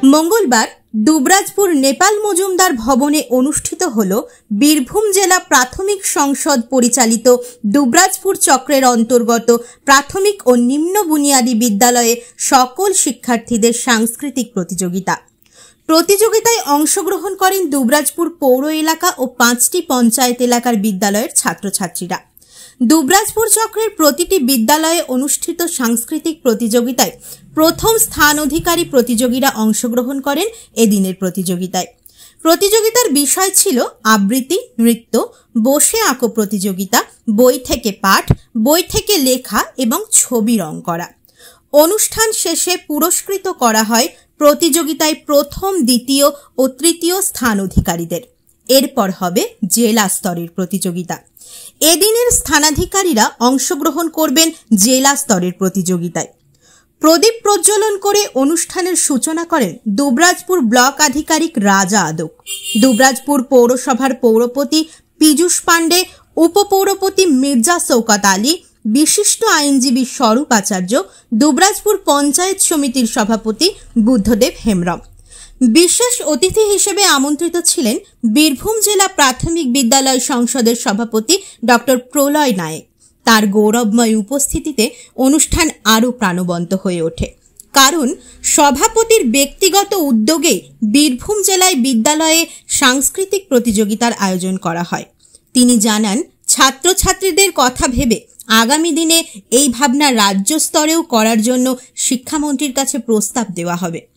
मंगलवार दुबराजपुर नेपाल मजुमदार भवने अनुष्ठित हलो बीरभूम जिला प्राथमिक संसद परिचालित दुबराजपुर चक्रेर अंतर्गत प्राथमिक और निम्न बुनियादी विद्यालये सकल शिक्षार्थीदेर सांस्कृतिक प्रतियोगिता। प्रतियोगिताय अंशग्रहण करें दुबराजपुर पौर एलाका और 5टी पंचायत एलाकार विद्यालयेर छात्र छात्रीरा। दुबराजपुर चक्रेर प्रतिटी विद्यालये अनुष्ठित सांस्कृतिक प्रतियोगिताय प्रथम स्थान अधिकारी प्रतियोगीरा अंशग्रहण करें एदिनेर प्रतियोगिताय। प्रतियोगितार विषय छिलो आबृत्ति, नृत्य, बसे आঁকো प्रतियोगिता, बई थेके पाठ, बई थेके लेखा एवं छवि रंग करा। अनुष्ठान शेषे पुरस्कृत करा हय प्रतियोगिताय प्रथम, द्वितीय और तृतीय स्थान अधिकारीदेर। एरपर हबे जेला स्तरेर प्रतियोगिता। एदिनेर स्थानाधिकारीरा अंशग्रहण करबेन जेला स्तरेर प्रतियोगिताय। प्रदीप प्रज्वलन करे अनुष्ठानेर सूचना करें दुबराजपुर ब्लक आधिकारिक राजा आदक, दुबराजपुर पौरसभार पौरपति पीयूष पांडे, उपपौरपति मिर्जा शौकत आली, विशिष्ट आईनजीवी स्वरूप आचार्य, दुबराजपुर पंचायत समितिर सभापति बुद्धदेव हेमब्रम। विशेष अतिथि हिसेबे आमंत्रित छिलेन बीरभूम जिला प्राथमिक विद्यालय संसदेर सभापति डॉक्टर प्रलय नायक। तार गौरवमय उपस्थितिते अनुष्ठान आरो प्राणबंत हये ओठे, कारण सभापतिर व्यक्तिगत उद्योगे बीरभूम जिलाय विद्यालये सांस्कृतिक प्रतियोगितार आयोजन करा हय। तिनि जानान छात्र छात्रीदेर कथा भेबे आगामी दिने एई भावना राज्य स्तरेও करार जन्य शिक्षामंत्रीर काछे प्रस्ताव देওয়া হবে।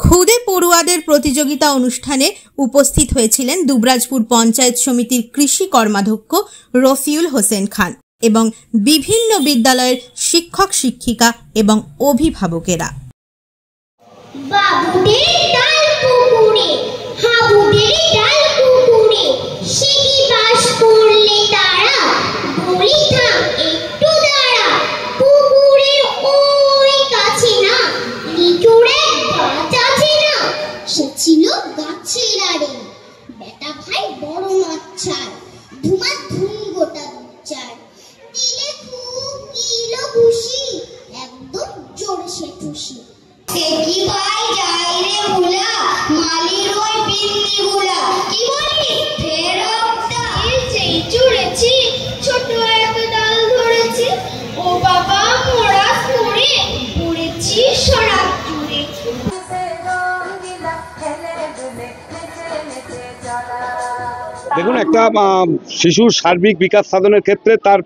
खुदे पड़ुआदेर प्रतियोगिता अनुष्ठाने उपस्थित हয়েছিলেন दुबराजपुर पंचायत समितिर कृषि कर्माध्यक्ष रफिउल होसेन खान एवं विभिन्न विद्यालयेर शिक्षक शिक्षिका एवं अभिभावकेरा। बेटा भाई बड़ माछार धुमा धुम गोटा दुचार दिले खूब किलो खुशी एकदम जोर से खुशी की भाई जाई रे भुला मालिर ওই পিন্নিগুলা কি বলি ফেরতটা এই যেই চুড়েছি ছোট একটা ডাল ধরেছি ও বাবা মোরা পড়ে পড়েছি সরাব জুড়ে। দেখুন, একটা শিশুর সার্বিক বিকাশ সাধনের ক্ষেত্রে তার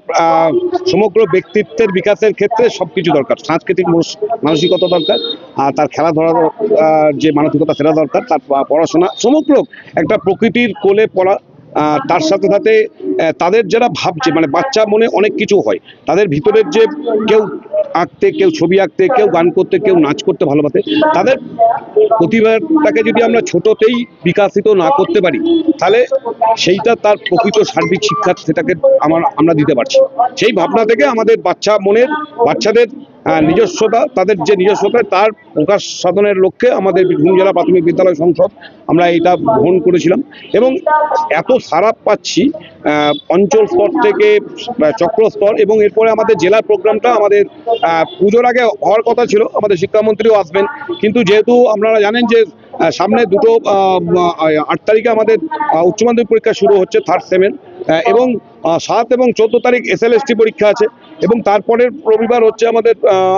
সমগ্র ব্যক্তিত্বের বিকাশের ক্ষেত্রে সবকিছু দরকার। সাংস্কৃতিক মানসিকতা দরকার, আর তার খেলাধুলার যে মানসিকতা সেটা দরকার, তার পড়াশোনা সমগ্র একটা প্রকৃতির কোলে পড়া। তার সাথে সাথে তাদের যারা ভাবছে, মানে বাচ্চা মনে অনেক কিছু হয়, তাদের ভিতরের যে কেউ আঁকতে, কেউ ছবি আঁকতে, কেউ গান করতে, কেউ নাচ করতে ভালোবাসে, তাদের প্রতিভাটাকে যদি আমরা ছোটতেই বিকাশিত না করতে পারি, তাহলে সেইটা তার প্রকৃত সার্বিক শিক্ষা সেটাকে আমরা দিতে পারছি। সেই ভাবনা থেকে আমাদের বাচ্চাদের নিজস্বতা, তাদের যে নিজস্বতা তার প্রকাশ সাধনের লক্ষ্যে আমাদের বীরভূম জেলা প্রাথমিক বিদ্যালয় সংসদ আমরা এটা গ্রহণ করেছিলাম এবং এত সাড়া পাচ্ছি অঞ্চল স্তর থেকে চক্র স্তর, এবং এরপরে আমাদের জেলার প্রোগ্রামটা আমাদের পুজোর আগে হওয়ার কথা ছিল, আমাদের শিক্ষামন্ত্রীও আসবেন, কিন্তু যেহেতু আপনারা জানেন যে সামনে দুটো 8 তারিখে আমাদের উচ্চ মাধ্যমিক পরীক্ষা শুরু হচ্ছে 3rd সেমের, এবং 7 এবং 14 তারিখ SLST পরীক্ষা আছে, এবং তারপরের রবিবার হচ্ছে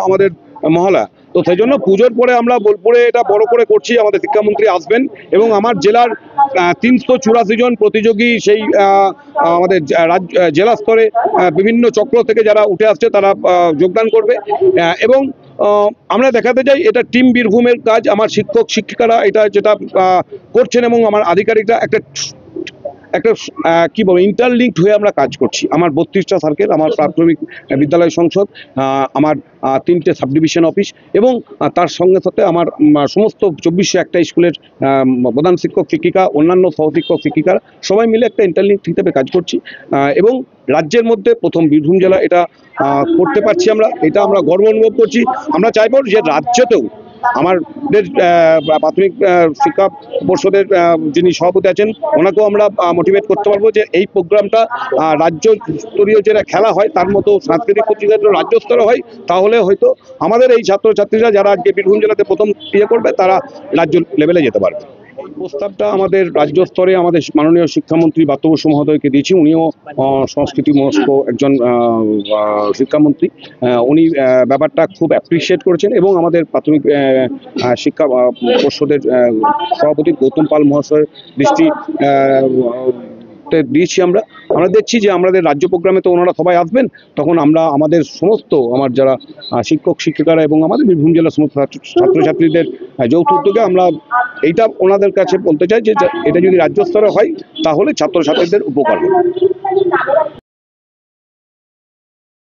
আমাদের মহালয়া। তো সেই জন্য পুজোর পরে আমরা বোলপুরে এটা বড় করে করছি, আমাদের শিক্ষামন্ত্রী আসবেন এবং আমার জেলার 384 জন প্রতিযোগী সেই আমাদের জেলা স্তরে বিভিন্ন চক্র থেকে যারা উঠে আসছে তারা যোগদান করবে, এবং আমরা দেখাতে চাই এটা টিম বীরভূমের কাজ। আমার শিক্ষক শিক্ষিকারা এটা যেটা করছেন এবং আমার আধিকারিকরা একটা কি বলবো ইন্টারলিঙ্কড হয়ে আমরা কাজ করছি। আমার 32টা সার্কেল, আমার প্রাথমিক বিদ্যালয় সংসদ, আমার 3টে সাব ডিভিশন অফিস, এবং তার সঙ্গে সাথে আমার সমস্ত 2401টা স্কুলের প্রধান শিক্ষক শিক্ষিকা, অন্যান্য সহশিক্ষক শিক্ষিকারা সবাই মিলে একটা ইন্টারলিঙ্ক হিসেবে কাজ করছি, এবং রাজ্যের মধ্যে প্রথম বীরভূম জেলা এটা করতে পারছি আমরা, এটা আমরা গর্ব অনুভব করছি। আমরা চাইব যে রাজ্যতেও আমাদের প্রাথমিক শিক্ষা পর্ষদের যিনি সভাপতি আছেন ওনাকেও আমরা মোটিভেট করতে পারবো যে এই প্রোগ্রামটা রাজ্য স্তরীয় যেটা খেলা হয় তার মতো সাংস্কৃতিক প্রতিযোগিতা রাজ্য স্তরে হয়, তাহলে হয়তো আমাদের এই ছাত্রছাত্রীরা যারা আজকে বীরভূম জেলাতে প্রথম করবে তারা রাজ্য লেভেলে যেতে পারবে। এই প্রস্তাবটা আমাদের রাজ্য স্তরে আমাদের মাননীয় শিক্ষামন্ত্রী ব্রাত্য বসু মহোদয়কে দিয়েছি। উনিও সংস্কৃতি মনস্ক একজন শিক্ষামন্ত্রী, উনি ব্যাপারটা খুব অ্যাপ্রিসিয়েট করেছেন এবং আমাদের প্রাথমিক শিক্ষা পর্ষদের সভাপতি গৌতম পাল মহাশয়ের দৃষ্টি দিয়েছি। আমরা দেখছি যে আমাদের রাজ্য প্রোগ্রামে তো ওনারা সবাই আসবেন, তখন আমরা আমাদের সমস্ত আমার যারা শিক্ষক শিক্ষিকারা এবং আমাদের বীরভূম জেলার সমস্ত ছাত্রছাত্রীদের যৌথ উদ্যোগে আমরা এইটা ওনাদের কাছে বলতে চাই যে এটা যদি রাজ্য স্তরে হয় তাহলে ছাত্রছাত্রীদের উপকার হবে।